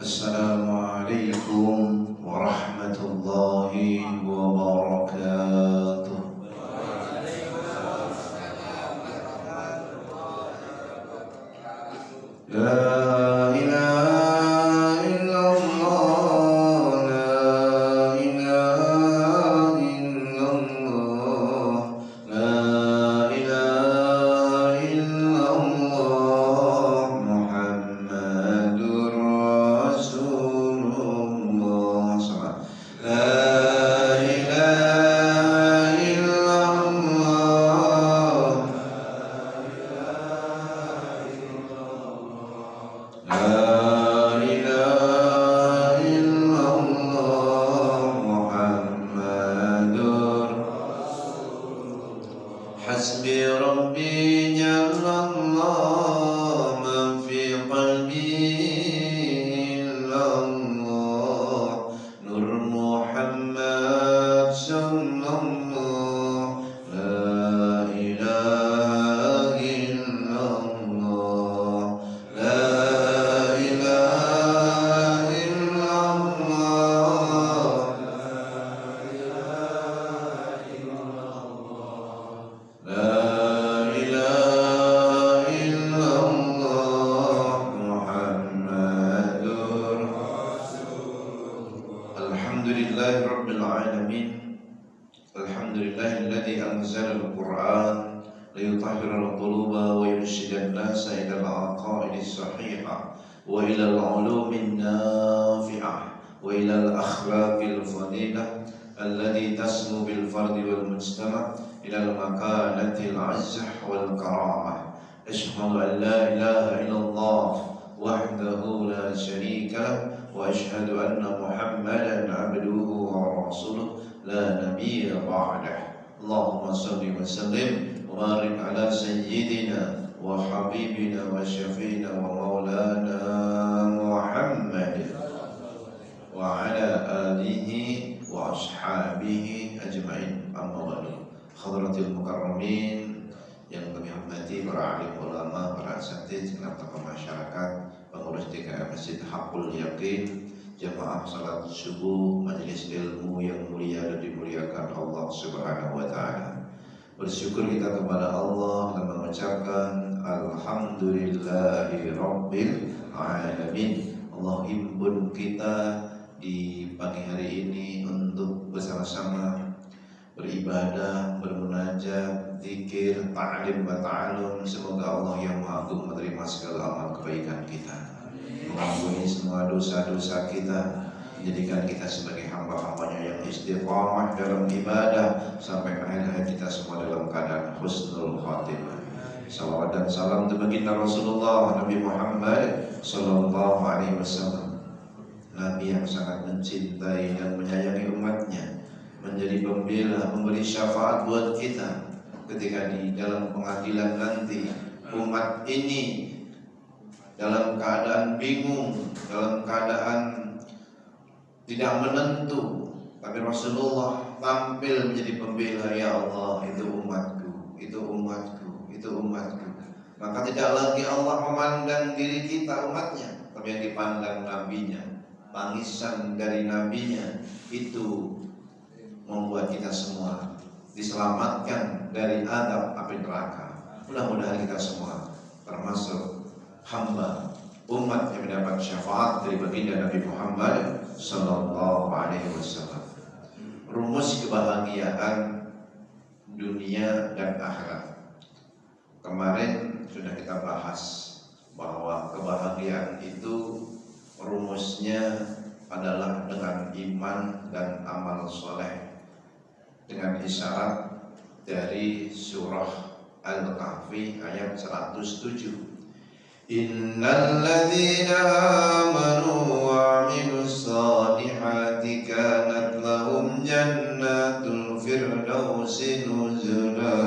Assalamualaikum warahmatullahi wabarakatuh. La ilaha illallah, la ilaha illallah, la ilaha illallah, Muhammadur Rasulullah. La ilaha illallah, la ilaha illallah, Muhammadur hasbi rabbi jalallah, ma fi qalbi illallah, nur Muhammad sallallahu, la ilaha illallah, la ilaha illallah, la ilaha illallah, Muhammadur Alhamdulillahi rabbil alamin. Alhamdulillahilladzi anzala al-Qur'an liyutahhira al-quluba wa yurshida an-nasa ila al-aqaidi as-sahihah wa ila al-ulumi an-nafi'ah wa ila al-akhlaqi al-fadilah allati tasmu bil fardi wal mujtama' ila al-makanati al-'izzah wal karamah. Ashhadu an la ilaha illallah wahdahu la syarika lah wa ashhadu anna Muhammadan 'abduhu wa rasuluh la nabiyya ba'dah. Allahumma salli wa sallim wa barik ala sayyidina wa habibina wa syafiina wa maulana Muhammad wa ala alihi wa ashabihi ajma'in. Amma ba'du. Hadratil mukarramin yang kami hormati para alim ulama, para asatidz, genap tokoh masyarakat, pengurus DKM Masjid Haqqul Yaqin, jamaah salat subuh, majelis ilmu yang mulia dan dimuliakan Allah Subhanahu wa taala. Bersyukur kita kepada Allah dan mengucapkan alhamdulillahi rabbil alamin. Allah himpun kita di pagi hari ini untuk bersama-sama beribadah, bermunajat, zikir, ta'lim wa ta'alum. Semoga Allah yang Maha Agung menerima segala amal kebaikan kita, mengampuni semua dosa-dosa kita, menjadikan kita sebagai hamba-hambanya yang istiqamah dalam ibadah sampai akhir hayat kita semua dalam keadaan husnul khatimah. Salawat dan salam untuk baginda Rasulullah Nabi Muhammad sallallahu alaihi wasallam, Nabi yang sangat mencintai dan menyayangi umatnya, menjadi pembela, memberi syafaat buat kita ketika di dalam pengadilan nanti umat ini dalam keadaan bingung, dalam keadaan tidak menentu, tapi Rasulullah tampil menjadi pembela. Ya Allah, itu umatku, itu umatku, itu umatku. Maka tidak lagi Allah memandang diri kita umatnya, tapi yang dipandang nabinya, tangisan dari nabinya. Itu membuat kita semua diselamatkan dari adab api neraka. Mudah-mudahan kita semua termasuk hamba umat yang mendapat syafaat dari baginda Nabi Muhammad sallallahu alaihi wasallam. Rumus kebahagiaan dunia dan akhirat. Kemarin sudah kita bahas bahwa kebahagiaan itu rumusnya adalah dengan iman dan amal soleh, dengan isyarat dari surah Al-Kahfi ayat 107. Innal ladzina amanu wa 'amilus solihati kanat lahum jannatul firdausi nuzula.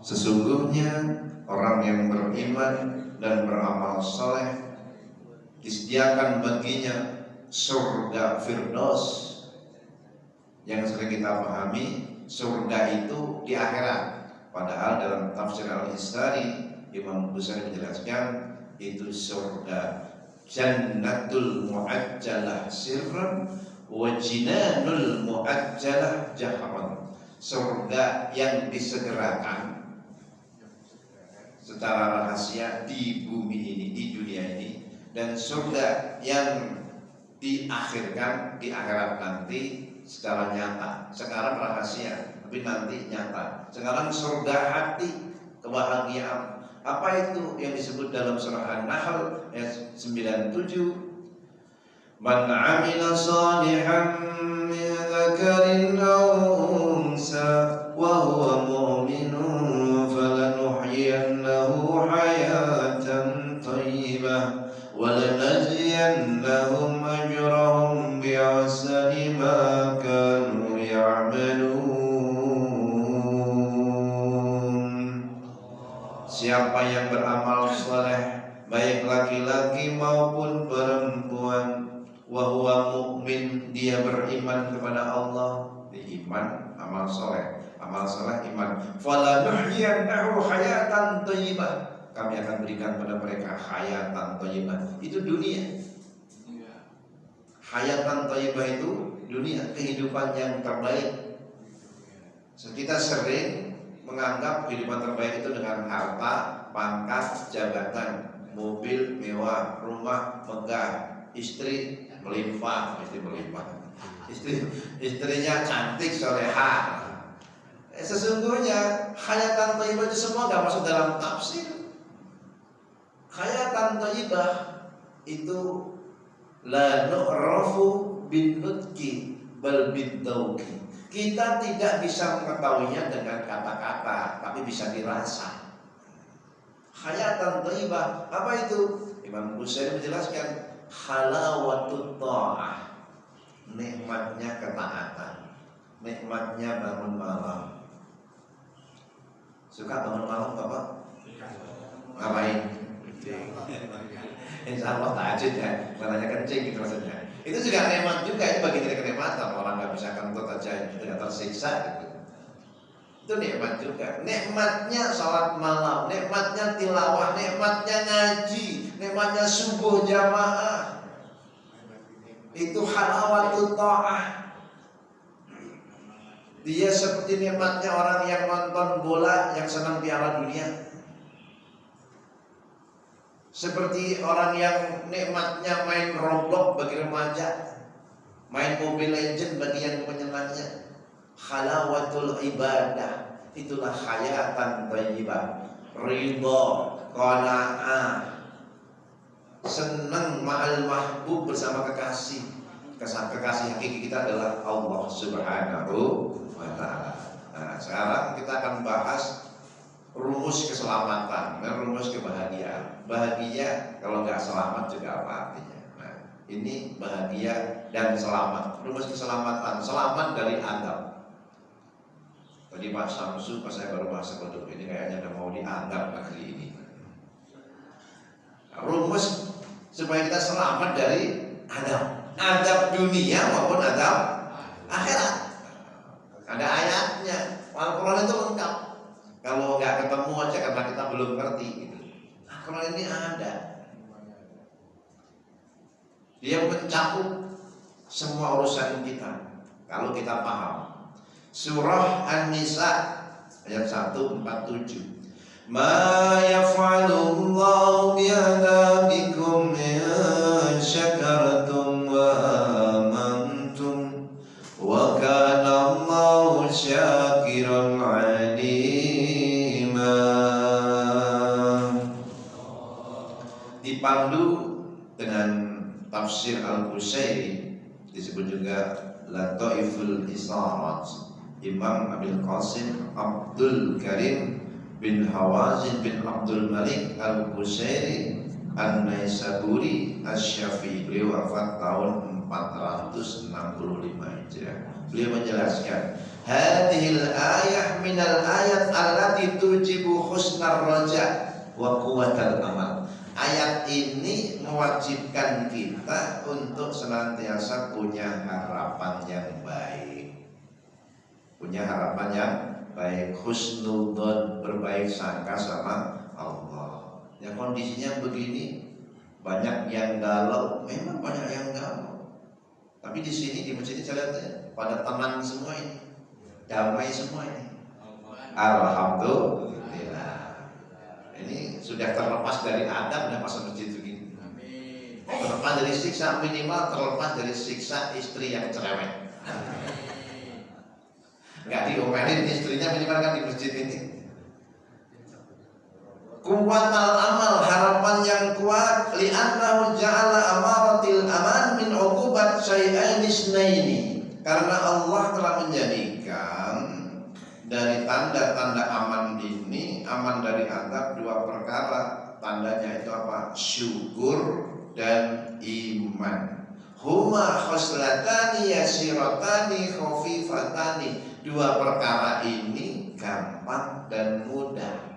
Sesungguhnya orang yang beriman dan beramal soleh disediakan baginya surga Firdaus. Yang sering kita pahami, surga itu di akhirat. Padahal dalam tafsir Al-Istari, Imam Busari menjelaskan itu surga jannatul mu'ajjalah sirran wa jinanul mu'ajjalah jahran. Surga yang disegerakan secara rahasia di bumi ini, di dunia ini, dan surga yang diakhirkan di akhirat nanti secara nyata. Sekarang rahasia, tapi nanti nyata. Sekarang surga hati, kebahagiaan. Apa itu yang disebut dalam surah An-Nahl ayat 97? Man 'amila shalihan min dzakarin aw unsa wa huwa mu'minun falanuhyiyannahu hayatan thayyibah wa lanajziyannahum ajrahum bi'ahsani ma kanu ya'malun. Siapa yang beramal saleh, baik laki-laki maupun perempuan, wahwa mukmin, dia beriman kepada Allah, iman, amal soleh, iman. Falanuhyiyannahu hayatan thayyibah, kami akan berikan pada mereka hayatan thayyibah. Itu dunia. Hayatan thayyibah itu dunia, kehidupan yang terbaik. So, kita sering menganggap kehidupan terbaik itu dengan harta, pangkat, jabatan, mobil mewah, rumah megah, istri melimpah, istrinya cantik, soleha. Sesungguhnya hayatan thayyibah itu semua gak masuk dalam tafsir. Hayatan thayyibah itu la nu'rafu bin nutqi bal bid dauqi. Kita tidak bisa mengetahuinya dengan kata-kata, tapi bisa dirasa. Hayatan thayyibah, apa itu? Imam Bukhari menjelaskan halawatut ta'ah, nikmatnya ketaatan, nikmatnya bangun malam. Suka bangun malam Bapak? Ngapain? Insya Allah tahajud ya, maknanya kencing gitu maksudnya. Itu juga nikmat juga, itu bagian dari kenikmatan. Orang nggak bisa kentut aja, tidak tersiksa gitu. Itu nikmat juga. Nikmatnya salat malam, nikmatnya tilawah, nikmatnya ngaji, nikmatnya subuh jamaah. Itu halawatut ta'ah. Dia seperti nikmatnya orang yang nonton bola, yang senang Piala Dunia. Seperti orang yang nikmatnya main Roblox bagi remaja, main Mobile Legends bagi yang penyenangnya. Halawatul ibadah, itulah hayatan thayyibah. Ridha, qanaah, senang ma'al mahbub, bersama kekasih. Kekasih hakiki kita adalah Allah Subhanahu wa ta'ala. Nah, sekarang kita akan bahas rumus keselamatan dan rumus kebahagiaan. Bahagia kalau nggak selamat juga apa artinya? Nah, ini bahagia dan selamat. Rumus keselamatan, selamat dari adab. Tadi Pak Samsu pas saya baru masuk untuk ini kayaknya udah mau diadab negeri ini. Rumus supaya kita selamat dari adab, adab dunia maupun adab akhirat. Ada ayatnya. Al-Quran itu lengkap. Kalau nggak ketemu aja karena kita belum ngerti gitu. Al-Quran ini ada. Dia mencakup semua urusan kita kalau kita paham. Surah An-Nisa ayat 147. Ma yaf'alullahu bi'adabikum in syakartum wa amantum wa kana Allahu syakiran 'alima. Dipandu dengan tafsir Al-Qusairi, disebut juga Lataiful Isarat, Imam Abil Qasim Abdul Karim bin Hawazin bin Abdul Malik Al-Qusairi An-Naisaburi Asy-Syafi'i. Beliau wafat tahun 465 Hijriah. Beliau menjelaskan, hadhil ayah minal ayat allati tujibu husnar raja wa quwwatal amal. Ayat ini mewajibkan kita untuk senantiasa punya harapan yang baik. Punya harapan yang baik, husnudzon, berbaik sangka sama Allah. Ya kondisinya begini, banyak yang galau, memang banyak yang galau. Tapi di sini di masjid ini saya lihat ya, pada tenang semua ini, damai semua ini. Alhamdulillah. Ini sudah terlepas dari adab dan masa masjid begini. Terlepas dari siksa, minimal terlepas dari siksa istri yang cerewet. Nggak diomelin istrinya minimal kan di masjid ini. Kuwatal amal, harapan yang kuat, li'annahu ja'ala amaratil aman min uqubat syai'ain isnaini. Karena Allah telah menjadikan dari tanda-tanda aman ini, aman dari azab dua perkara. Tandanya itu apa? Syukur dan iman. Huma khoslatani yasiratani khafifatani. Dua perkara ini gampang dan mudah.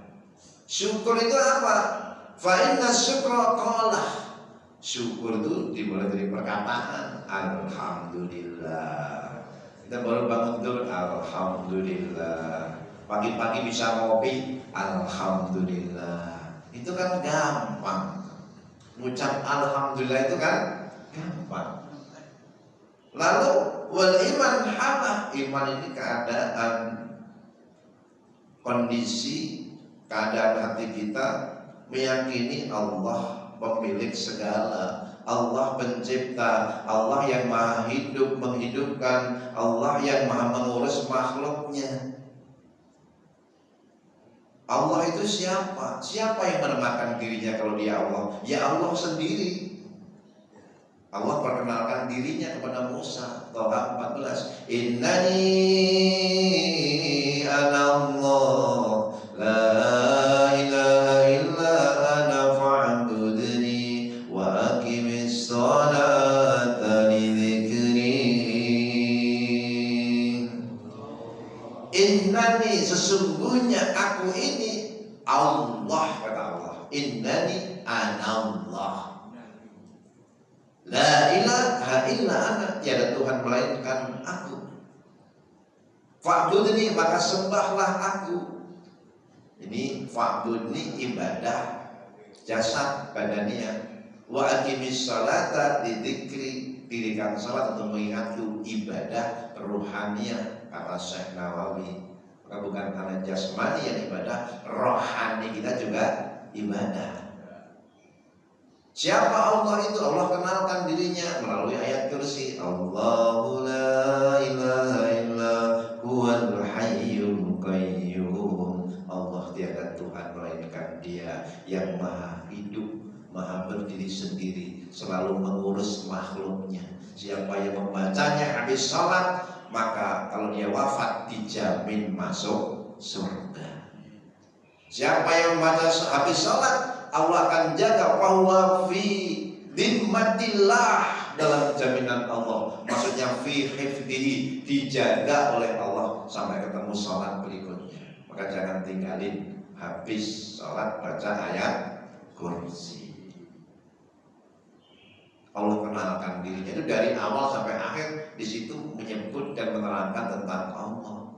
Syukur itu apa? Fa inna syukra qalah. Syukur itu dimulai dari perkataan alhamdulillah. Kita baru bangun tidur alhamdulillah. Pagi-pagi bisa ngopi alhamdulillah. Itu kan gampang. Ngucap alhamdulillah itu kan gampang. Lalu wal iman halah. Iman ini keadaan, kondisi, keadaan hati kita meyakini Allah pemilik segala, Allah pencipta, Allah yang maha hidup menghidupkan, Allah yang maha mengurus makhluknya. Allah itu siapa? Siapa yang menamakan dirinya kalau dia Allah? Ya Allah sendiri. Allah perkenalkan dirinya kepada Musa, Toha 14. Innani ana Allah, la ilaha illa ana fa'budni wa aqimis sholata li dzikri. Innani, sesungguhnya aku ini Allah, kata Allah. Innani ana Allah, la ilaha illa ana, tiada Tuhan melainkan aku. Fa'budni, maka sembahlah aku. Ini fa'budni ibadah jasad badaniah. Wa aqimis sholata lidzikri, dirikan salat untuk mengingatku, ibadah ruhaniah, kata Syekh Nawawi. Maka bukan karena jasmani yang ibadah, rohani kita juga ibadah. Siapa Allah itu? Allah kenalkan dirinya melalui ayat kursi. Allahu la ilaha illa huwal hayyul qayyum. Allah tiada Tuhan melainkan Dia yang maha hidup, maha berdiri sendiri, selalu mengurus makhluknya. Siapa yang membacanya habis sholat, maka kalau dia wafat dijamin masuk surga. Siapa yang membaca habis sholat, Allah akan jaga, bahwa fi dhimmatillah, dalam jaminan Allah. Maksudnya fi hifdihi, dijaga oleh Allah sampai ketemu sholat berikutnya. Maka jangan tinggalin habis sholat baca ayat kursi. Allah kenalkan dirinya itu dari awal sampai akhir, di situ menyebut dan menerangkan tentang Allah.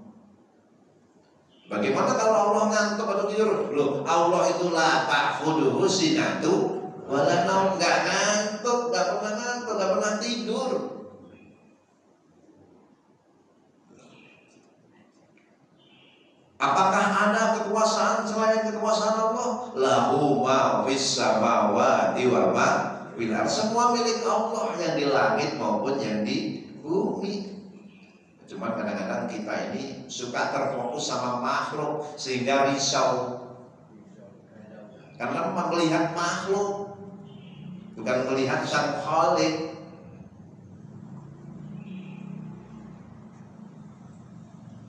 Bagaimana kalau Allah ngantuk atau tidur? Loh, Allah itu la ta'khuduhu sinatu wala naum, enggak ngantuk, enggak pernah ngantuk, enggak pernah tidur. Apakah ada kekuasaan selain kekuasaan Allah? Lahu ma fis samawati wa ma fil ardh. Semua milik Allah, yang di langit maupun yang di bumi. Cuma kadang-kadang kita ini suka terfokus sama makhluk sehingga risau. Karena melihat makhluk, bukan melihat Sang Khalik.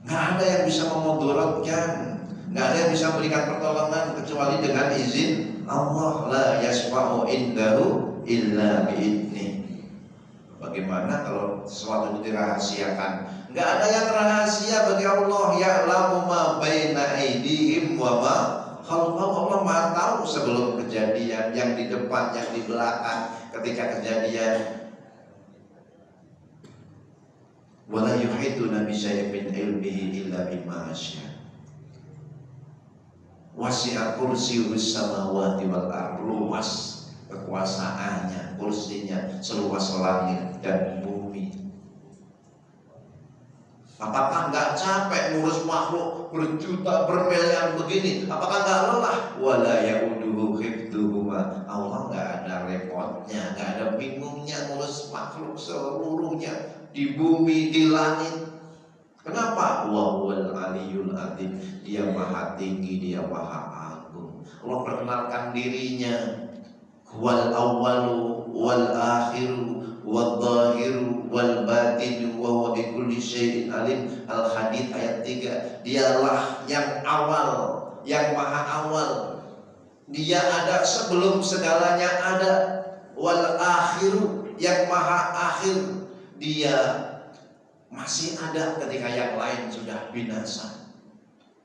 Nggak ada yang bisa memudaratkan, nggak ada yang bisa memberikan pertolongan kecuali dengan izin Allah. La yasma'u indahu illa bi'idni. Bagaimana kalau sesuatu itu dirahasiakan? Nggak ada yang rahasia bagi Allah. Ya'lamu ma baina aydihim wa ma khalfahum. Allah Maha tahu sebelum kejadian, yang di depan, yang di belakang ketika kejadian. Wala yuhituna bi syai'in min ilmihi illa bima syaa. Wasi'a kursiyyus samawati wal ardh, luas kekuasaannya, kursinya seluas langit dan bumi. Apakah nggak capek ngurus makhluk berjuta bermiliar begini? Apakah nggak lelah? Wala ya'uduhu hifdzuhuma. Allah nggak ada repotnya, nggak ada bingungnya ngurus makhluk seluruhnya di bumi, di langit. Kenapa? Wa huwal aliyyul azim. Dia maha tinggi, dia maha agung. Allah perkenalkan dirinya. Wal awwalu wal akhiru wal zahiru wal batinu wa huwa bi kulli syai'in alim. Al-Hadid ayat 3. Dialah yang awal, yang maha awal. Dia ada sebelum segalanya ada. Wal akhiru, yang maha akhir. Dia masih ada ketika yang lain sudah binasa.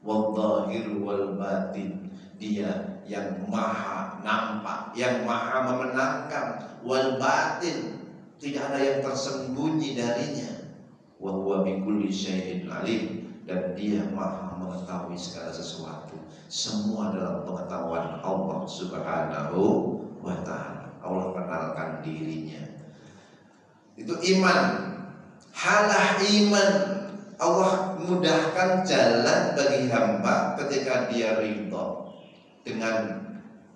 Wal zahiru wal batin. Dia yang maha nampak, yang maha memenangkan. Wal batin, tidak ada yang tersembunyi darinya. Wa huwa bi kulli syai'in alim. Dan dia maha mengetahui segala sesuatu. Semua dalam pengetahuan Allah subhanahu wa ta'ala. Allah kenalkan dirinya. Itu iman. Halah iman. Allah mudahkan jalan bagi hamba ketika dia ridha dengan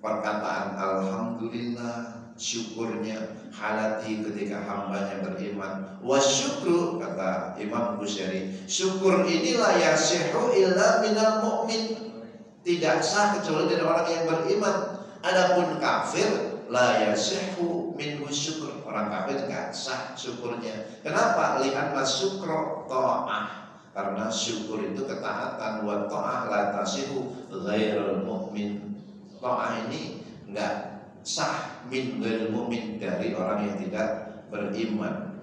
perkataan alhamdulillah, syukurnya halati ketika hambanya beriman. Wa syukru, kata Imam Busyari, syukur inilah yasihu illa minal mu'min. Tidak sah kecuali dari orang yang beriman. Adapun kafir la yasihu minhu syukur. Orang kafir tidak sah syukurnya. Kenapa? Li'anna syukra ta'ah. Karena syukur itu ketaatan. Wa ta'ah la tasihu ghairul mu'min. Ta'ah ini enggak sah min ghairul mu'min, dari orang yang tidak beriman.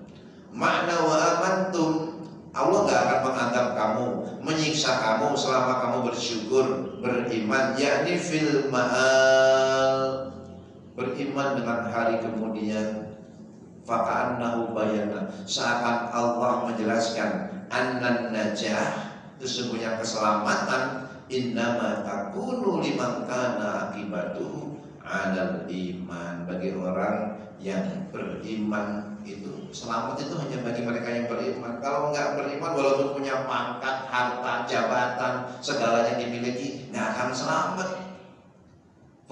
Makna wa amantum, Allah enggak akan mengadab kamu, menyiksa kamu selama kamu bersyukur, beriman, yakni fil ma'al, beriman dengan hari kemudian. Faka'annahu bayana, seakan Allah menjelaskan annan najah, sesungguhnya keselamatan innama takunu liman kana akibatuhu alal iman. Bagi orang yang beriman itu, selamat itu hanya bagi mereka yang beriman. Kalau enggak beriman, walaupun punya pangkat, harta, jabatan, segalanya dimiliki, enggak akan selamat.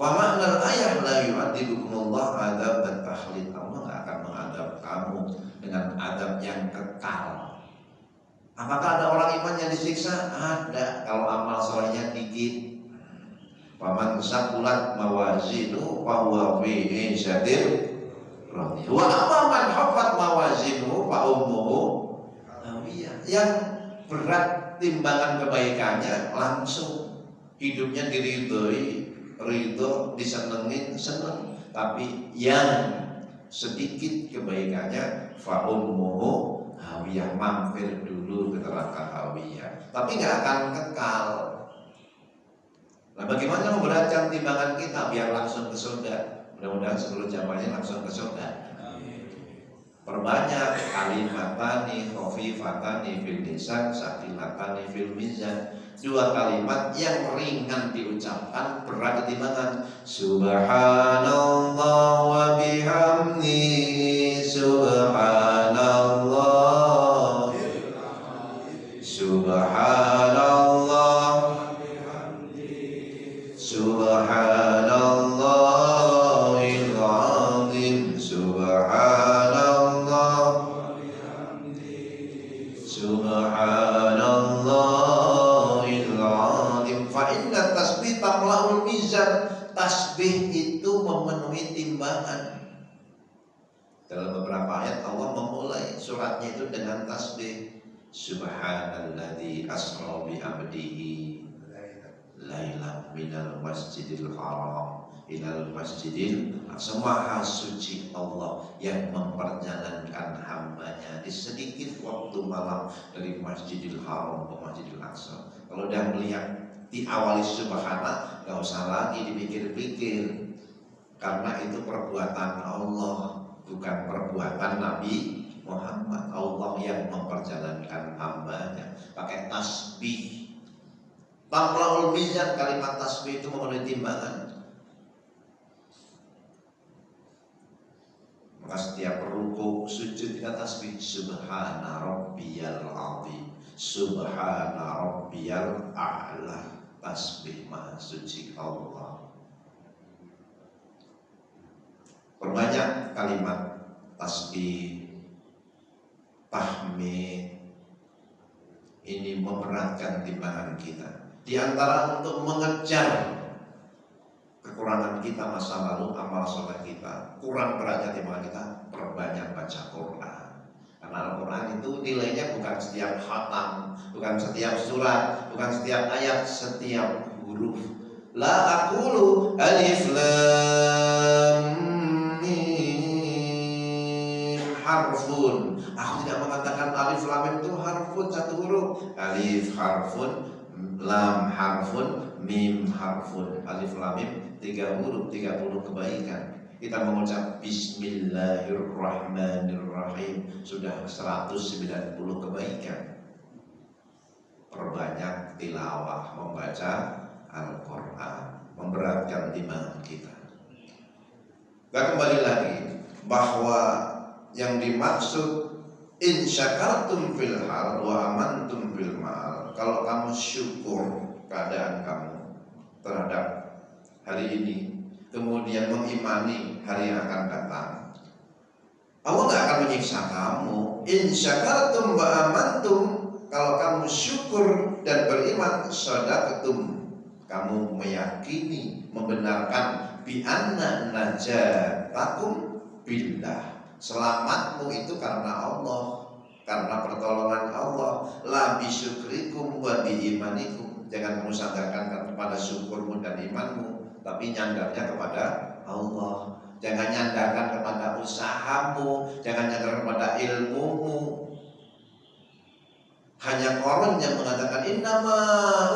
Fa ma'nal ayah la yu'adzibukumullah adzab tahlid. Allah enggak akan mengadab kamu dengan adab yang kekal. Apakah ada orang iman yang disiksa? Ada, kalau amal solehnya dikit. Faman saqulat mawazinu fa huwa fi 'ishatin radiyah. Wa amma man haffat mawazinu fa ummuhu hawiyah. Yang berat timbangan kebaikannya, langsung hidupnya diridhoi, ridho, disenengin, seneng. Tapi yang sedikit kebaikannya, fa ummuhu hawiyah, mampir dulu ke neraka hawiyah, tapi nggak akan kekal. Nah, bagaimana memberatkan timbangan kita biar langsung ke surga? Mudah-mudahan seluruh jamaahnya langsung ke surga. Perbanyak kalimatani khafifatani fil lisan saqilatani fil mizan. Dua kalimat yang ringan diucapkan, berat di timbangan. Subhanallah wa bihamdi, subhanallah, subhanallah, subhanallahil azim, subhanallah, subhanallahil azim. Fa inna tasbih tamla'ul mizan. Tasbih itu memenuhi timbangan. Dalam beberapa ayat Allah memulai suratnya itu dengan tasbih. Subhanalladzi asra bi 'abdihi lailan minal masjidil haram ilal masjidil aqsa. Maha suci Allah yang memperjalankan hambanya di sedikit waktu malam dari Masjidil Haram ke Masjidil Aqsa. Kalau udah melihat diawali subhana, gak usah lagi dipikir-pikir, karena itu perbuatan Allah, bukan perbuatan Nabi Muhammad. Allah yang memperjalankan hambanya pakai tasbih. Tamlaul mizan, kalimat tasbih itu memenuhi timbangan. Maka setiap ruku sujud kita tasbih subhana rabbiyal azim, subhana rabbiyal a'la, tasbih maha suci Allah. Perbanyak kalimat tasbih, tahmid, ini memberatkan timbangan kita. Di antara untuk mengejar kekurangan kita masa lalu, amal soleh kita kurang beratnya timbangan kita, perbanyak baca Quran. Karena Al-Quran itu nilainya bukan setiap khatam, bukan setiap surat, bukan setiap ayat, setiap huruf. La aqulu alif lam mim harfun. Aku tidak mengatakan alif lam mim itu harfun, satu huruf. Alif harfun, lam harfun, mim harfun. Alif lam mim 3 huruf, 30 kebaikan. Kita mengucap Bismillahirrahmanirrahim, sudah 190 kebaikan. Perbanyak tilawah, membaca Al-Quran, memberatkan timbangan kita. Dan kembali lagi bahwa yang dimaksud in syakartum fil hal wa amantum fil ma'al, kalau kamu syukur keadaan kamu terhadap hari ini, kemudian mengimani hari yang akan datang, Allah gak akan menyiksa kamu. In syakartum wa amantum, kalau kamu syukur dan beriman, shadaqtum, kamu meyakini, membenarkan bi anna najatakum billah, selamatmu itu karena Allah, karena pertolongan Allah. La bi syukrikum wa bi imanikum, jangan kamu sandarkan kepada syukurmu dan imanmu, tapi nyandarnya kepada Allah. Jangan nyandarkan kepada usahamu, jangan nyandarkan kepada ilmumu. Hanya orang yang mengatakan innama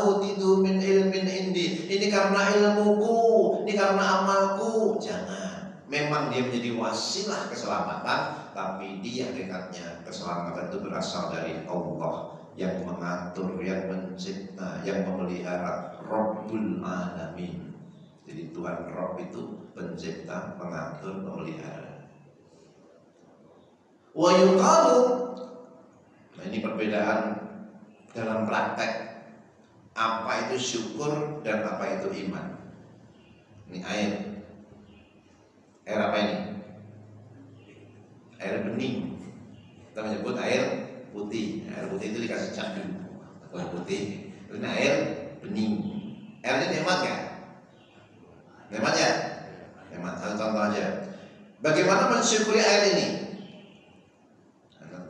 utitu min ilmin indi, ini karena ilmuku, ini karena amalku. Jangan. Memang dia menjadi wasilah keselamatan, tapi dia hakikatnya keselamatan itu berasal dari Allah yang mengatur, yang mencipta, yang memelihara. Rabbul alamin. Jadi Tuhan Rabb itu pencipta, pengatur, pemelihara. Wa yuqalu, nah ini perbedaan dalam praktek, apa itu syukur dan apa itu iman. Ini air apa ini? Air bening. Kita menyebut air putih. Air putih itu dikasih cat dulu, air putih. Ini air bening. Air ini nikmat ya? Nikmat ya? Nikmat. Satu contoh aja. Bagaimana mensyukuri air ini?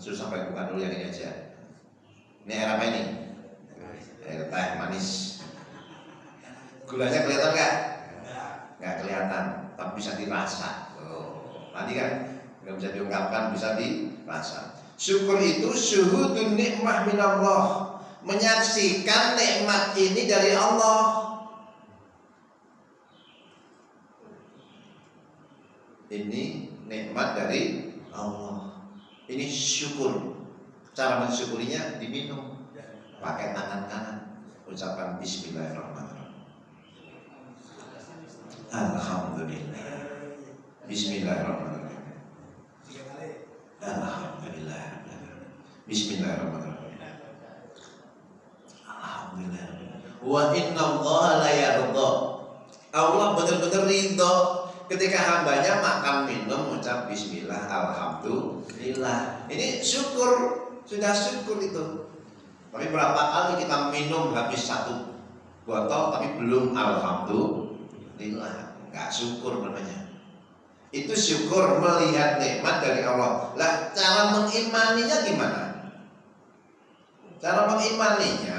Susah sampai bukan dulu yang ini aja. Ini air apa ini? Air teh manis. Gulanya kelihatan nggak? Nggak kelihatan, tapi bisa dirasa. Tadi kan nggak bisa diungkapkan, bisa dirasa. Syukur itu syuhudun nikmah minallah, menyaksikan nikmat ini dari Allah. Ini nikmat dari Allah. Ini syukur. Cara mensyukurinya diminum pakai tangan kanan, ucapan Bismillahirrahmanirrahim. Alhamdulillah. Bismillahirrahmanirrahim. Alhamdulillah. Bismillahirrahmanirrahim. Alhamdulillah. Wa inna Allah la yarda. Allah benar-benar ridho ketika hambanya makan minum ucap bismillah, alhamdulillah. Ini syukur, sudah syukur itu. Tapi berapa kali kita minum habis 1 botol tapi belum alhamdulillah, nggak syukur namanya. Itu syukur melihat nikmat dari Allah. Lah cara mengimaninya gimana? Cara mengimaninya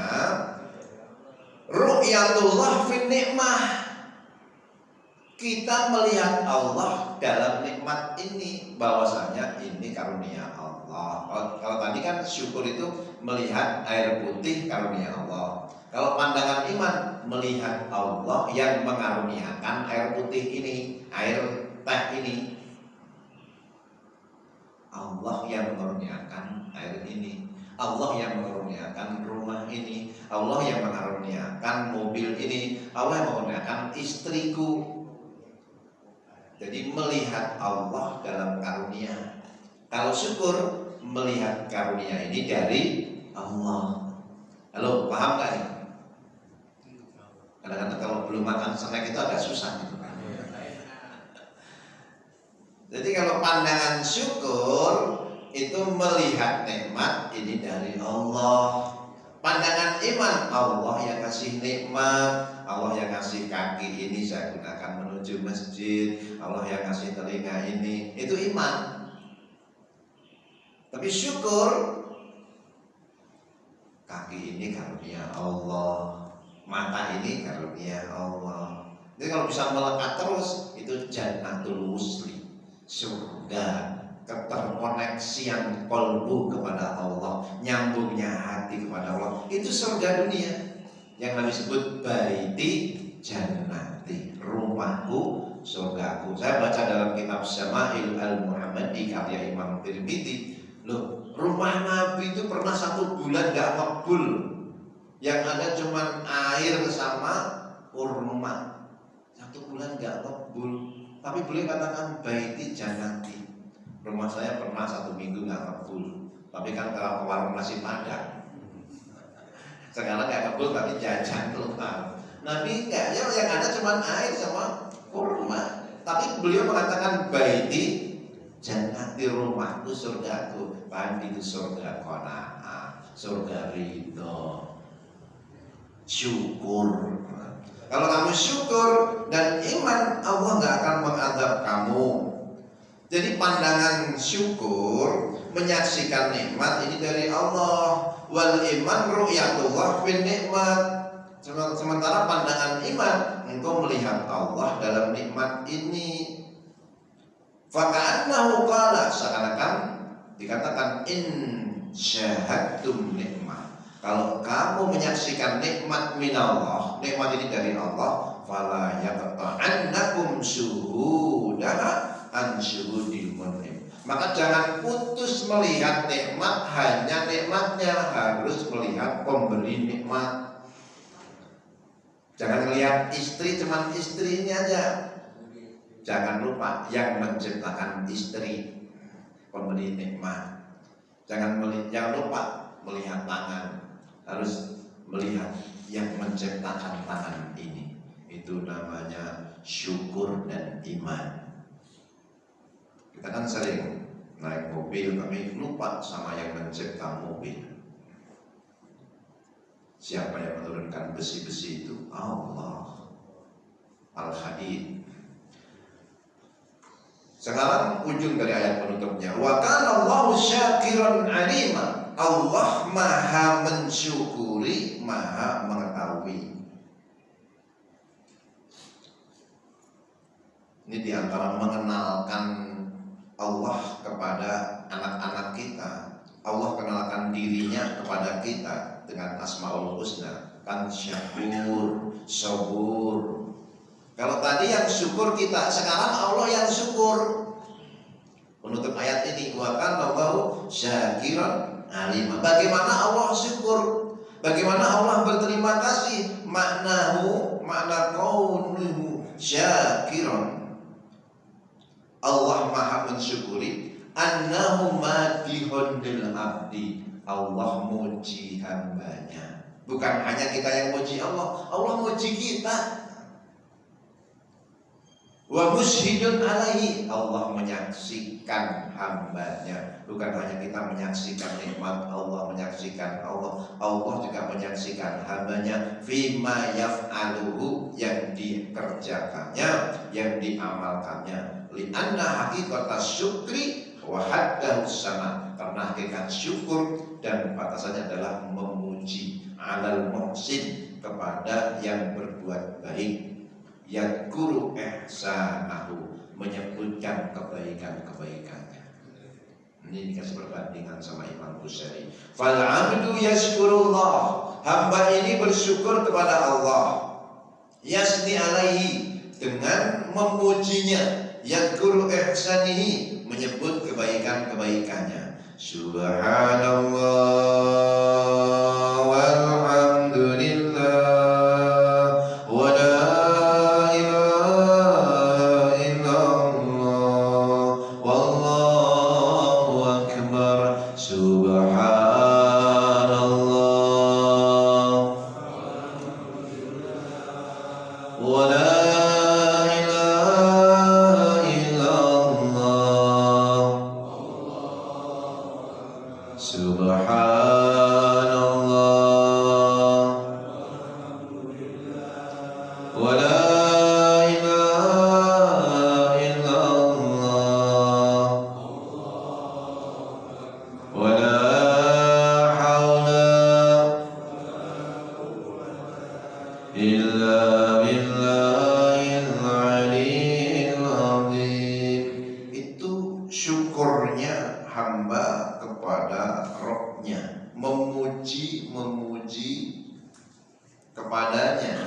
ru'yatullah fin nikmah. Kita melihat Allah dalam nikmat ini, bahwasanya ini karunia Allah. Kalau tadi kan syukur itu melihat air putih karunia Allah. Kalau pandangan iman melihat Allah yang mengaruniakan air putih ini, air teh ini. Allah yang mengaruniakan air ini. Allah yang mengaruniakan rumah ini, Allah yang mengaruniakan mobil ini, Allah yang mengaruniakan istriku. Jadi melihat Allah dalam karunia. Kalau syukur, melihat karunia ini dari Allah. Halo, paham gak nih? Kadang-kadang kalau belum makan snack itu agak susah gitu. Jadi kalau pandangan syukur itu melihat nikmat ini dari Allah. Pandangan iman, Allah yang kasih nikmat, Allah yang kasih kaki ini saya gunakan menuju masjid, Allah yang kasih telinga ini, itu iman. Tapi syukur, kaki ini karunia Allah, mata ini karunia Allah. Jadi kalau bisa melekat terus, itu jannatul muslim, surga, keterkoneksian kolbu kepada Allah, nyambungnya hati kepada Allah, itu surga dunia. Yang Nabi sebut baiti jannati, rumahku, surgaku. Saya baca dalam kitab Syama'il al-Muhammadi karya Imam Tirmidzi, loh, rumah Nabi itu pernah 1 bulan gak ngebul, yang ada cuman air sama kurma. 1 bulan gak ngebul, tapi boleh katakan baiti jannati. Rumah saya pernah 1 minggu gak ngebul, tapi kan kalau ke warung nasi Padang. Sekarang gak ngebul tapi jajan keluar. Nabi enggak, ya yang ada cuma air sama kurma. Tapi beliau mengatakan baiti jannati, rumahku, surgaku. Paham, itu surga qanaah, surga ridho, syukur. Kalau kamu syukur dan iman, Allah gak akan mengadab kamu. Jadi pandangan syukur, menyaksikan nikmat ini dari Allah. Wal iman ru'yatullah bin nikmat. Sementara pandangan iman, engkau melihat Allah dalam nikmat ini. Faka'annahu qala, seakan-akan dikatakan in syahadtum nikmat. Kalau kamu menyaksikan nikmat minallah, nikmat ini dari Allah, fala yaqta'annakum syuhudaha an syuhudil mun'im. Maka jangan putus melihat nikmat, hanya nikmatnya, harus melihat pemberi nikmat. Jangan melihat istri cuman istrinya aja. Jangan lupa yang menciptakan istri, pemberi nikmat. Jangan lupa melihat tangan, harus melihat yang menciptakan tangan ini. Itu namanya syukur dan iman. Kita kan sering naik mobil, kami lupa sama yang mencipta mobil. Siapa yang menurunkan besi-besi itu? Allah. Al-Hadid. Sekarang ujung dari ayat penutupnya. Wa kana Allahu syakiran alima. Allah maha mensyukuri, maha mengetahui. Ini diantara mengenalkan Allah kepada anak-anak kita. Allah kenalkan dirinya kepada kita dengan Asmaul Husna, kan syakur, sabur. Kalau tadi yang syukur kita, sekarang Allah yang syukur. Penutup ayat ini, wa kana Allahu syakiran alima. Bagaimana Allah syukur? Bagaimana Allah berterima kasih? Makna kaunuhu syakiran. Allah maha mensyukuri, annahu madihun lil abdi. Allah muji hambanya. Bukan hanya kita yang muji Allah, Allah muji kita. Wa musyhidun alaihi, Allah menyaksikan hambanya. Bukan hanya kita menyaksikan nikmat Allah, menyaksikan Allah, Allah juga menyaksikan hambanya. Fima yaf'aluhu, yang dikerjakannya, yang diamalkannya. Li'anna haqiqatas syukri wa haddahu sama. Karena hakikat syukur dan batasannya adalah memuji alal muhsin, kepada yang berbuat baik. Yadkuru ihsanahu, menyebutkan kebaikan-kebaikannya. Ini dikasih perbandingan sama Imam Bukhari. Fal 'abdu yashkurullah, hamba ini bersyukur kepada Allah. Yasni alaihi, dengan memujinya. Yadkuru ihsanihi, menyebut kebaikan-kebaikannya. Subhanallah walhamdulillah wa la ilaha illallah wallahu akbar. Subhanallah wa la ilaha illallah. Subhanallah wa la ilaha illallah wa la hawla illa billahil aliyyil azim. Itu syukurnya hamba kepada Rabb-nya, memuji kepadanya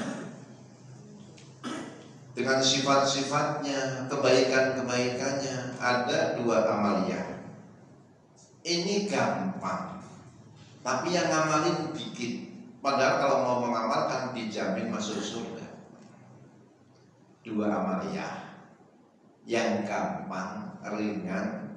dengan sifat-sifatnya, kebaikan-kebaikannya. Ada dua amaliyah. Ini gampang, tapi yang ngamalin dikit. Padahal kalau mau mengamalkan dijamin masuk surga. Dua amaliyah yang gampang, ringan,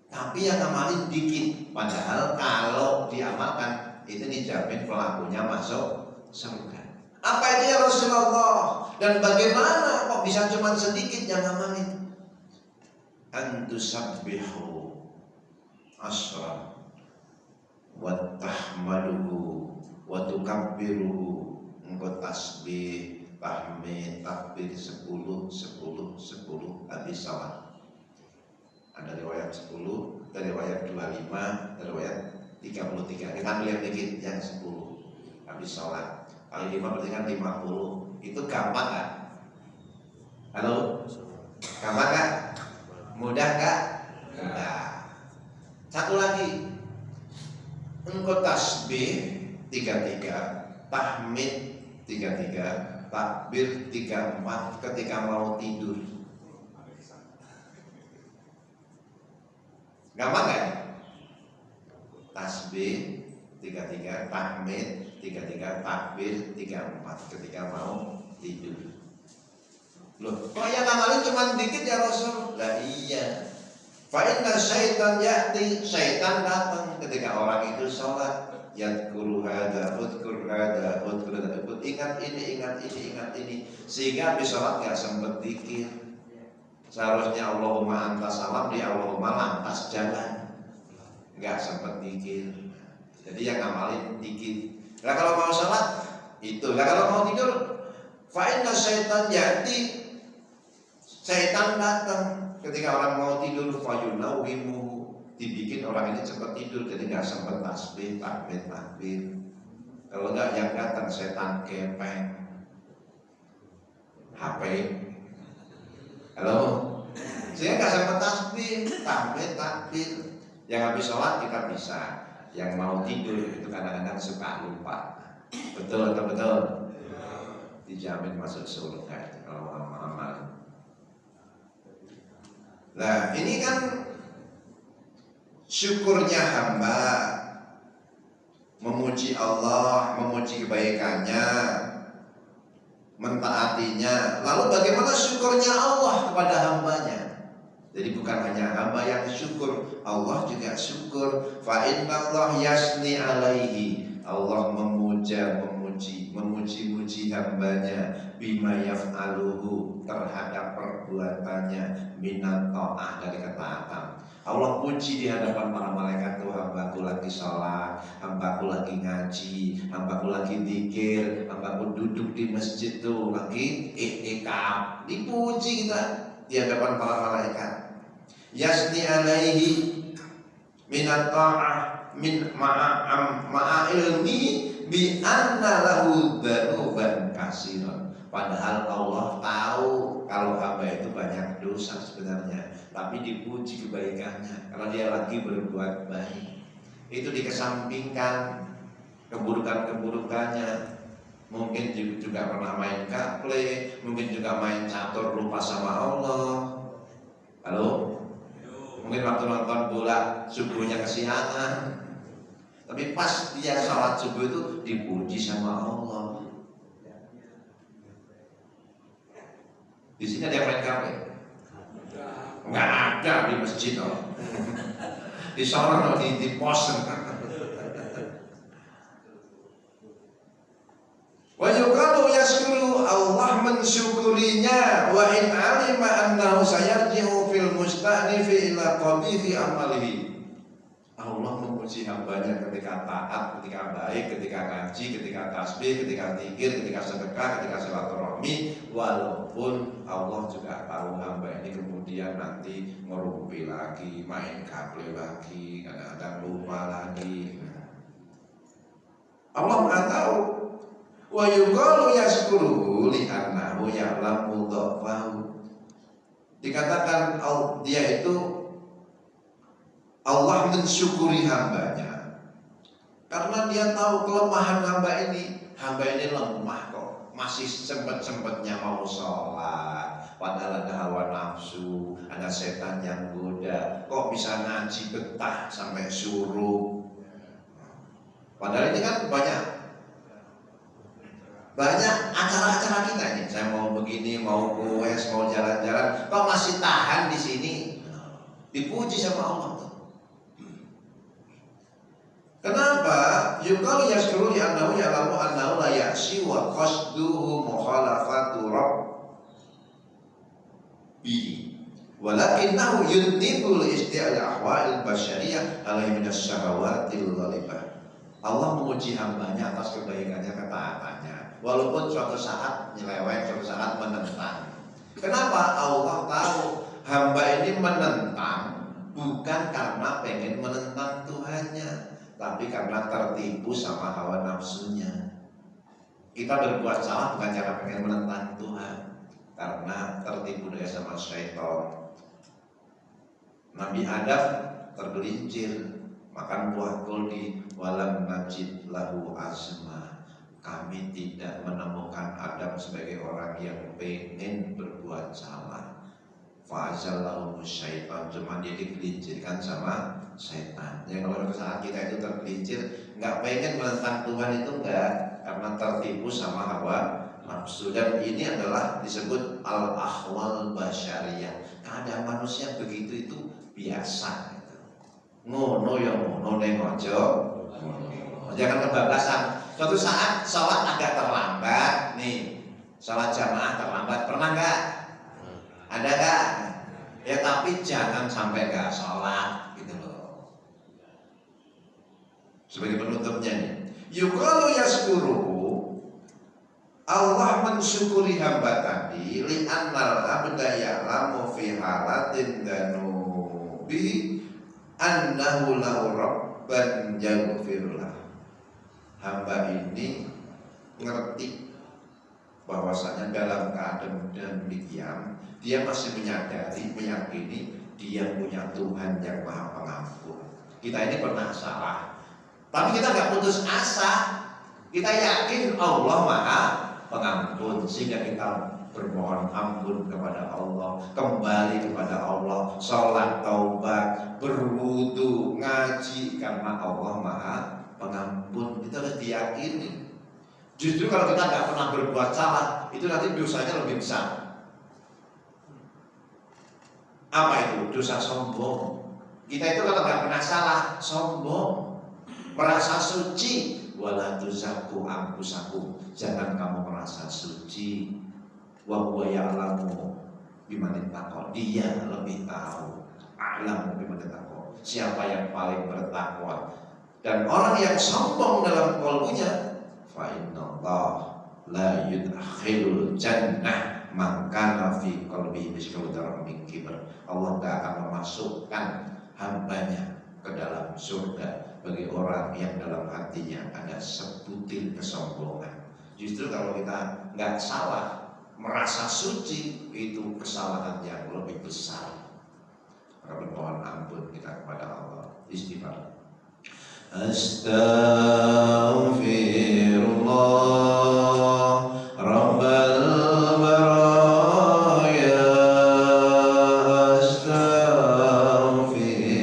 tapi yang ngamalin dikit. Padahal kalau diamalkan itu dijamin pelakunya masuk surga. Apa itu ya Rasulullah? Dan bagaimana kok bisa cuma sedikit yang ngamalin? Antusabbihu asra wa tahmaduhu wa tukabbiruhu. Engkau tasbih, tahmid, takbir 10 habis salat. Ada riwayat 10, ada riwayat 25, ada riwayat 33. Kita ambil yang dikit, yang 10 habis sholat. Kali 5 berarti kan 50. Itu gampang kan? Halo? Gampang kan? Mudah kan? Mudah. Satu lagi, engkau tasbih 33, tahmid 33, takbir 34 ketika mau tidur. Gampang kan? Tasbih 33, tahmid 33, takbir 34 ketika mau tidur. Loh, kok yang ngamalin cuma dikit ya Rasul? Lah iya. Fa inna syaitan ya'ti, syaitan datang ketika orang itu sholat. Yadkuru hada, udkur hada, udkur hada, ingat ini, sehingga habis sholat gak sempet dikir. Seharusnya Allahumma anta salam, dia Allahumma lantas jalan, gak sempet dikir. Jadi yang ngamalin dikit. Nah kalau mau sholat itu, nah kalau mau tidur, fa inna syaitan ya'ti, syaitan datang ketika orang mau tidur, fayunawwimuhu, dibikin orang ini cepat tidur, jadi nggak sempat tasbih, takbir. Kalau nggak yang datang setan kepeng, HP, halo, sehingga nggak sempat tasbih, takbir. Yang habis sholat kita bisa, yang mau tidur itu kadang-kadang suka lupa. Betul atau betul? Dijamin masuk surga kalau amal. Nah ini kan syukurnya hamba, memuji Allah, memuji kebaikannya, mentaatinya. Lalu bagaimana syukurnya Allah kepada hambanya? Jadi bukan hanya hamba yang syukur, Allah juga syukur. Fa innallaha yasni alaihi, Allah memuji hambanya bima yaf'aluhu, terhadap perbuatannya, minat ta'ah, dari ketaatan. Allah puji di hadapan para malaikat tuh, hambaku lagi sholat, hambaku lagi ngaji, hambaku lagi dzikir, hambaku duduk di masjid tuh lagi i'tikaf. Dipuji kita di hadapan para malaikat. Yasni alaihi minat ta'ah min ma'a ilmi bi anna lahu dzanuban katsiran. Padahal Allah tahu kalau hamba itu banyak dosa sebenarnya, tapi dipuji kebaikannya karena dia lagi berbuat baik. Itu dikesampingkan keburukan-keburukannya. Mungkin juga pernah main gaple, mungkin juga main catur lupa sama Allah. Halo? Mungkin waktu waktu nonton bola subuhnya kesiangan. Tapi pas dia sholat subuh itu dipuji sama Allah. Di sini ada yang main kafe? Enggak ada di masjid loh. Di sana di pos. Wa yuqalu yaskuru, Allah mensyukurinya, wa in alima annahu sayarji'u fil musta'nifi ila qabihi amalihi. Allah memuji hambanya ketika taat, ketika baik, ketika ngaji, ketika tasbih, ketika zikir, ketika sedekah, ketika silaturahmi. Walaupun Allah juga tahu hamba ini kemudian nanti ngerumpi lagi, main gaple lagi, kadang-kadang lupa lagi. Allah nggak tahu. Wa yuqalu yashkuruhu li'annahu ya'lamu dha'fahu. Dikatakan dia itu Allah mensyukuri hambanya karena dia tahu kelemahan hamba ini. Hamba ini lemah kok, masih sempet-sempetnya mau sholat, padahal ada hawa nafsu, ada setan yang goda. Kok bisa ngaji betah sampai suruh? Padahal ini kan banyak acara-acara kita ini. Saya mau begini, mau goes, mau jalan-jalan, kok masih tahan di sini? Dipuji sama Allah. Kenapa? Yuqalu yashkuru li'annahu ya'lamu annahu la ya'si wa qasduhu mukhalafatu rabbihi walakinnahu yudnibu li-isti'al ahwa'il basyariyah alaihi minas syahawatil ghalibah. Allah memuji hambanya atas kebaikannya, ketaatannya, walaupun suatu saat nyeleweng, suatu saat menentang. Kenapa? Allah tahu hamba ini menentang bukan karena pengen menentang Tuhannya, tapi karena tertipu sama hawa nafsunya. Kita berbuat salah bukan karena pengen menentang Tuhan, karena tertipu dengan sama syaitan. Nabi Adam tergelincir makan buah kuldi, walam najid lahu azma. Kami tidak menemukan Adam sebagai orang yang pengen berbuat salah. Fa'azallahu syaitan, cuma dia digelincirkan sama setan. Yang kalau saat kita itu tergelincir, nggak pengen menentang Tuhan itu enggak, karena tertipu sama hawa nafsu. Dan ini adalah disebut al-ahwal basyariyah. Keadaan manusia begitu itu biasa. Ngono ya ngono neng ojo. Jangan kebablasan. Suatu saat sholat agak terlambat nih, sholat jamaah terlambat, pernah nggak? Ada nggak? Ya tapi jangan sampai nggak sholat gitu loh. Sebagai penutupnya nih, yuqalu yashkuruhu, Allah mensyukuri hamba tadi, li'annal abda ya'lamu fi halatin danubi annahu lahu rabban yaghfirullah. Hamba ini ngerti bahwasanya dalam keadaan demikian dia masih menyadari, meyakini dia punya Tuhan yang Maha Pengampun. Kita ini pernah salah, tapi kita nggak putus asa. Kita yakin Allah Maha Pengampun, sehingga kita bermohon ampun kepada Allah, kembali kepada Allah, sholat taubat, berwudu, ngaji, karena Allah Maha Pengampun. Kita harus diyakini. Justru kalau kita nggak pernah berbuat salah, itu nanti dosanya lebih besar. Apa itu? Dosa sombong. Kita itu kalau nggak pernah salah, sombong, merasa suci. Wala tuzakku anfusakum, jangan kamu merasa suci. Wa huwa ya'lamu biman ittaqa, dia lebih tahu. A'lamu biman ittaqa, siapa yang paling bertakwa. Dan orang yang sombong dalam qalbunya, fa innallaha la yudkhilul jannah man kana fi qalbihi mithqalu dzarratin min kibr. Allah tidak akan memasukkan hambanya ke dalam surga bagi orang yang dalam hatinya ada sebutir kesombongan. Justru kalau kita nggak salah, merasa suci, itu kesalahan yang lebih besar. Maka bermohon ampun kita kepada Allah. Istighfar. Astaghfirullah Rabbal baraya, astaghfirullah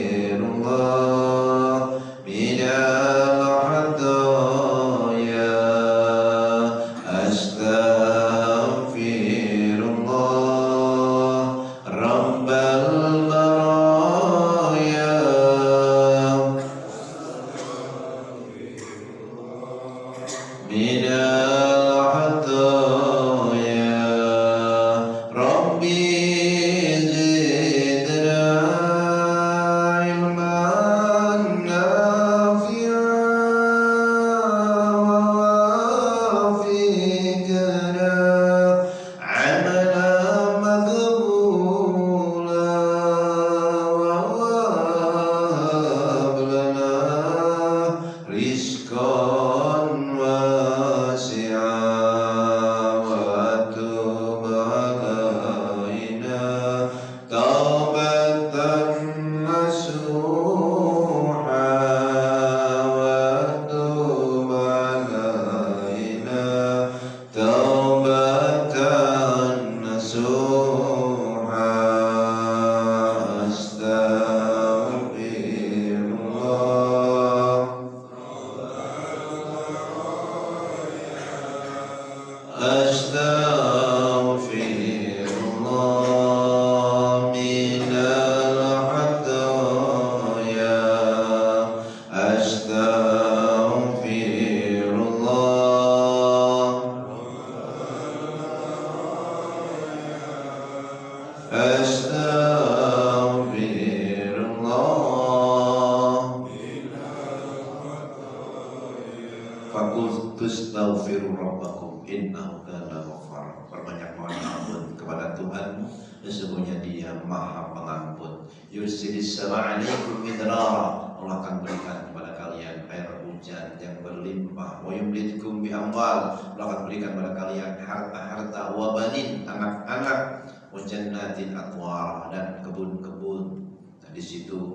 Fastaghfiru rabbakum innahu kana ghaffara. Perbanyak mohon ampun kepada Tuhanmu, sesungguhnya Dia Maha Pengampun. Yursilis sama alaikum midrara. Allah akan berikan kepada kalian air hujan yang berlimpah. Wa yumditkum bi amwal. Allah akan berikan kepada kalian harta-harta wa banin, anak-anak, wa jannatin atwar, dan kebun-kebun. Nah, di situ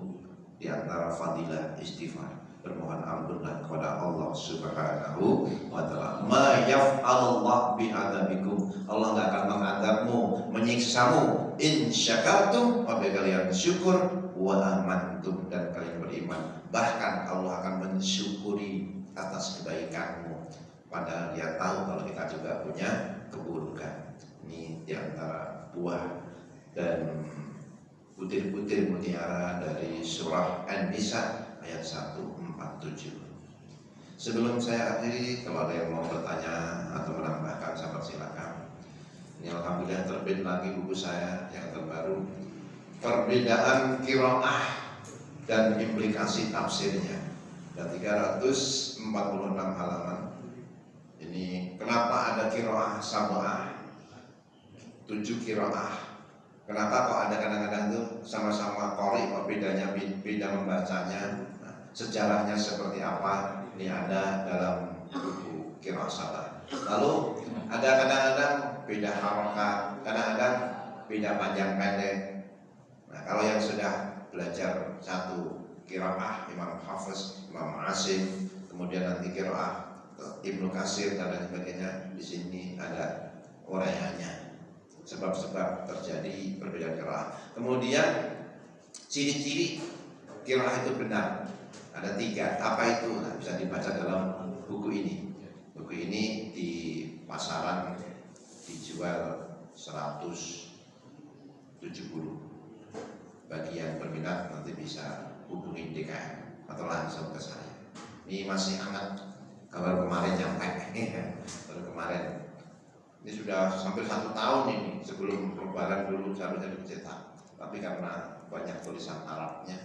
di antara fadilah istighfar, bermohon ampunlah kepada Allah Subhanahu wa ta'ala. Ma yaf'alullah bi'adabikum. Allah enggak akan mengadabmu, menyiksamu in syakartum, apabila kalian syukur, wa amantum, dan kalian beriman. Bahkan Allah akan mensyukuri atas kebaikanmu, padahal Dia tahu kalau kita juga punya keburukan. Ini di antara buah dan butir-butir mutiara dari surah An-Nisa ayat 147. Sebelum saya akhiri, kalau ada yang mau bertanya atau menambahkan, sahabat silakan. Ini alhamdulillah terbit lagi buku saya yang terbaru, Perbedaan Qiraah dan Implikasi Tafsirnya. Ada 346 halaman. Ini kenapa ada qiraah sab'ah, 7 qiraah. Kenapa kok ada kadang-kadang tuh sama-sama qori, kok bedanya beda membacanya? Nah, sejarahnya seperti apa? Ini ada dalam buku Qiraah Sab'ah. Lalu ada kadang-kadang beda harokat, kadang-kadang beda panjang pendek. Nah, kalau yang sudah belajar satu qiraah Imam Hafiz, Imam Asim, kemudian nanti qiraah Ibnu Katsir dan lain sebagainya, di sini ada uraiannya. Sebab-sebab terjadi perbedaan qiraah. Kemudian ciri-ciri qiraah itu benar ada 3. Apa itu? Nah, bisa dibaca dalam buku ini. Buku ini di pasaran dijual 170. Bagi yang berminat nanti bisa hubungi DKM atau langsung ke saya. Ini masih hangat, kalau kemarin nyampe. Baru kemarin. Ini sudah hampir 1 tahun ini, sebelum Lebaran dulu seharusnya dicetak, tapi karena banyak tulisan Arabnya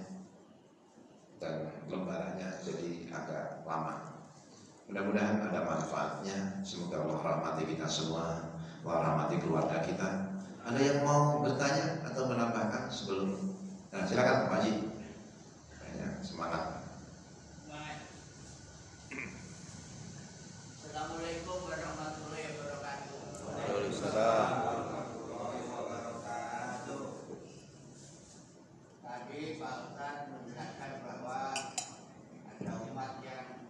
dan lembarannya jadi agak lama. Mudah-mudahan ada manfaatnya. Semoga Allah rahmati kita semua, Allah rahmati keluarga kita. Ada yang mau bertanya atau menambahkan sebelum? Nah, silakan Pak Haji. Semangat. Assalamualaikum warahmatullahi wabarakatuh. Waalaikumsalam. Tadi Pak Ustadz menjelaskan bahwa ada umat yang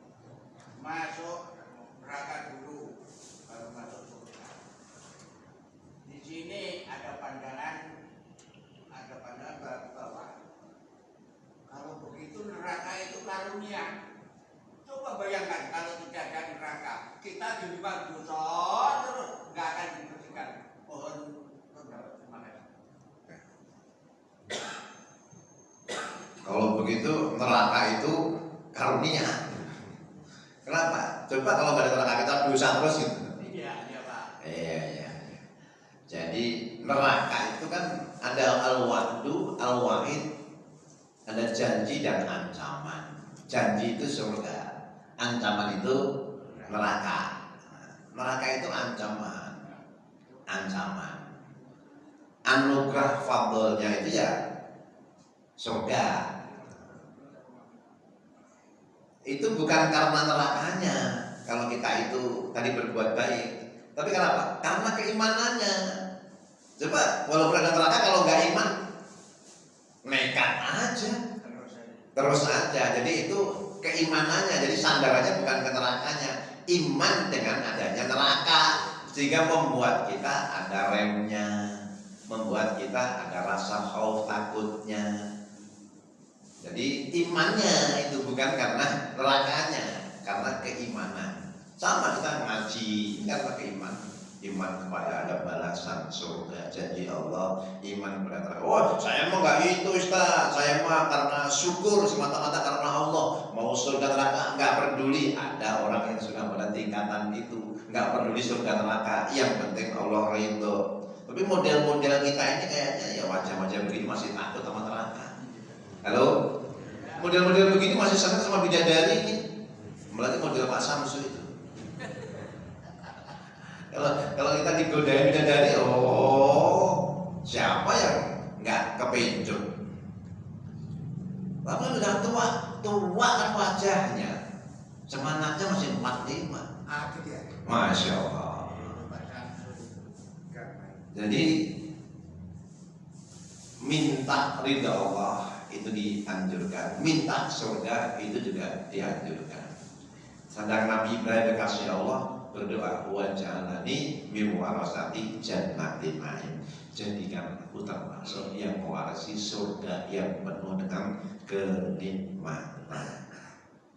masuk neraka dulu baru masuk surga. Di sini ada pandangan bahwa kalau begitu neraka itu karunia. Coba bayangkan kalau tidak ada neraka, kita di luar dosa terus nggak akan dibersihkan. Mohon terima kasih. Kalau begitu neraka itu karunia. Kenapa? Coba kalau nggak ada neraka kita dosa terus gitu. Iya Pak. Iya. Jadi neraka kan ada al-wa'du, al-wa'id, ada janji dan ancaman. Janji itu surga, ancaman itu neraka. Neraka itu ancaman. Anugerah fadlnya itu ya surga. Itu bukan karena nerakanya kalau kita itu tadi berbuat baik, tapi kenapa? Karena keimanannya. Coba walaupun ada neraka, kalau nggak iman nekat aja, terus aja. Jadi itu keimanannya, jadi sandarannya bukan ke nerakanya, iman dengan adanya neraka, sehingga membuat kita ada remnya, membuat kita ada rasa khauf takutnya. Jadi imannya itu bukan karena nerakanya, karena keimanan. Sama kita ngaji karena keimanan. Iman kepada ada balasan surga, janji Allah. Iman kepada saya mah nggak itu Ustaz, saya mah karena syukur semata-mata karena Allah. Mau surga neraka nggak peduli. Ada orang yang sudah pada tingkatan itu, nggak peduli surga neraka, yang penting Allah ridho. Tapi model-model kita ini kayaknya ya wajah-wajah begini masih takut sama neraka. Halo, model-model begini masih senang sama bidadari ini, apalagi model Pak Samsu itu. Kalau kita digodain bidadari, siapa yang nggak kepincut? Lalu udah tua kan wajahnya, semangatnya masih 45. Masya Allah. Jadi minta ridha Allah itu dianjurkan, minta surga itu juga dianjurkan. Sedang Nabi Ibrahim dikasih Allah berdoa, waj'alni min warasati jannatin na'im, jadikan aku termasuk yang mewarisi surga yang penuh dengan kenikmatan,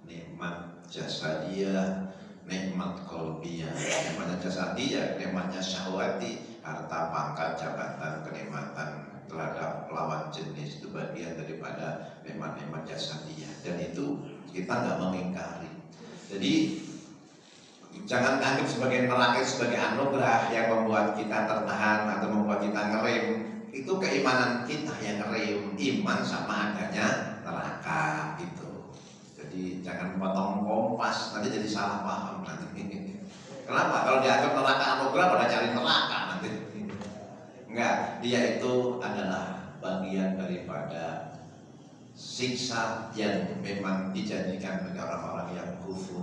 nikmat jasadiyah, nikmat qalbiyah. Nikmatnya jasadiyah, nikmatnya syahwati, harta, pangkat, jabatan, kenikmatan terhadap lawan jenis, itu bagian daripada nikmat-nikmat jasadiyah, dan itu kita nggak mengingkari. Jadi jangan anggap sebagai neraka sebagai anugerah yang membuat kita tertahan atau membuat kita ngerem. Itu keimanan kita yang ngerem, iman sama adanya neraka gitu. Jadi jangan potong kompas, nanti jadi salah paham nanti. Kenapa? Kalau dianggap neraka anugerah pada cari neraka nanti. Enggak, dia itu adalah bagian daripada siksa yang memang dijanjikan bagi orang-orang yang kufur.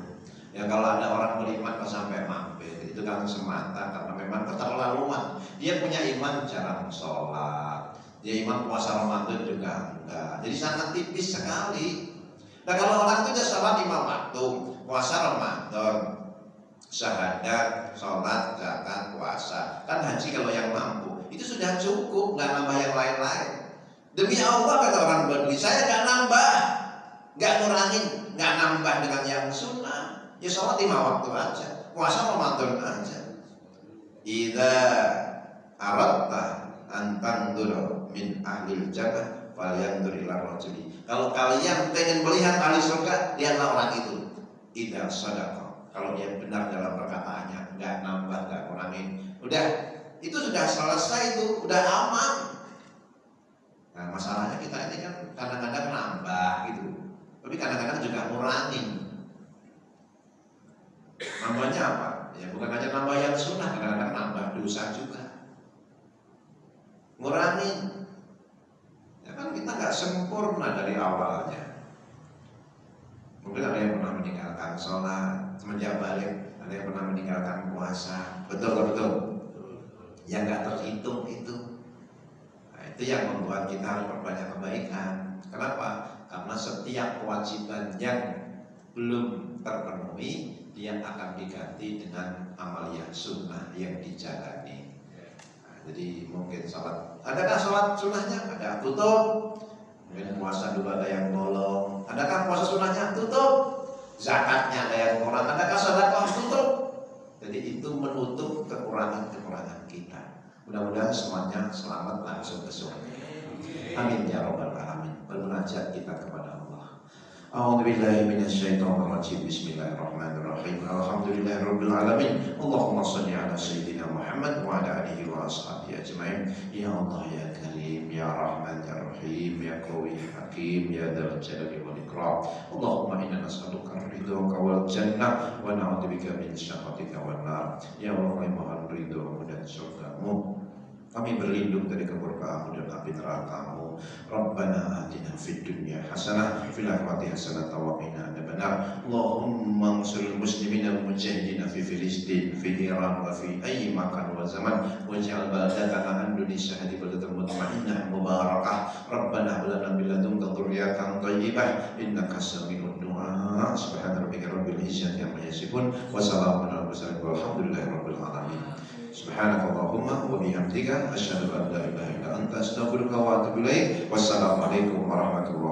Ya kalau ada orang beriman kok sampai mampir, itu kan semata karena memang keterlaluan. Dia punya iman jarang sholat, dia iman puasa Ramadan juga enggak. Jadi sangat tipis sekali. Nah kalau orang itu sudah sholat 5 waktu, puasa Ramadan, syahadat, sholat, zakat, puasa, kan haji kalau yang mampu, itu sudah cukup, nggak nambah yang lain-lain. Demi Allah kata orang Badui, saya nggak nambah, nggak ngurangin, nggak nambah dengan yang sunnah. Ya sholat 5 waktu aja, puasa Ramadan aja. Idza aradta an tanzura min ahlil jannah falyanzur ila rajuli. Kalau kalian pengen melihat ahli surga, lihatlah orang itu. Idza shadaqa, kalau dia benar dalam perkataannya, nggak nambah, nggak kurangin, udah itu sudah selesai, itu udah aman. Nah masalahnya kita ini kan kadang-kadang nambah gitu, tapi kadang-kadang juga ngurangin. Nambahnya apa? Ya bukan hanya nambah yang sunnah, kadang-kadang nambah dosa juga. Ngurangin. Ya kan kita nggak sempurna dari awalnya. Mungkin ada yang pernah meninggalkan sholat semenjak balik, ada yang pernah meninggalkan puasa. Betul. Yang nggak terhitung itu. Nah, itu yang membuat kita harus perbanyak kebaikan. Kenapa? Karena setiap kewajiban yang belum terpenuhi, dia akan diganti dengan amaliyah sunnah yang dijalani. Nah, jadi mungkin sholat, adakah sholat sunnahnya? Ada, tutup. Mungkin puasa dulu ada yang bolong. Adakah puasa sunnahnya? Tutup. Zakatnya ada yang kurang. Adakah sedekah? Tutup. Jadi itu menutup kekurangan-kekurangan kita. Mudah-mudahan semuanya selamat langsung ke surga. Amin ya rabbal alamin. Bermunajat kita kepada Allah. أعوذ بالله من الشيطان الرجيم بسم الله الرحمن الرحيم الحمد لله رب العالمين اللهم صل على سيدنا محمد وعلى آله وأصحابه أجمعين يا الله يا كريم يا رحمن يا رحيم يا قوي يا حكيم يا ذا الجلال والإكرام اللهم إنا نسألك رضاك والجنة ونعوذ بك من سخطك والنار يا الله mohon ridhomu dan surgamu. Kami berlindung dari kemurkaan dan api neraka-Mu. Rabbana atina fid dunya hasanah fil akhirati hasanah wa qina adzabannar. Allahumma ansuril muslimin wal mujahidin fi Filistin, fi Iran wa fi ayyi makan wa zaman waj'al baldatana Indonesia hadi baldatan mutmainnah mubarakah. Rabbana hab lana min ladunka dzurriyyatan thayyibah innaka sami'ud du'a. Subhana rabbika rabbil izzati amma yasifun wa salamun alal mursalin walhamdulillahi rabbil alamin. Subhanakallahumma wa bihamdika asyhadu an la ilaha illa anta astaghfiruka wa atubu ilaik. Wassalamualaikum warahmatullahi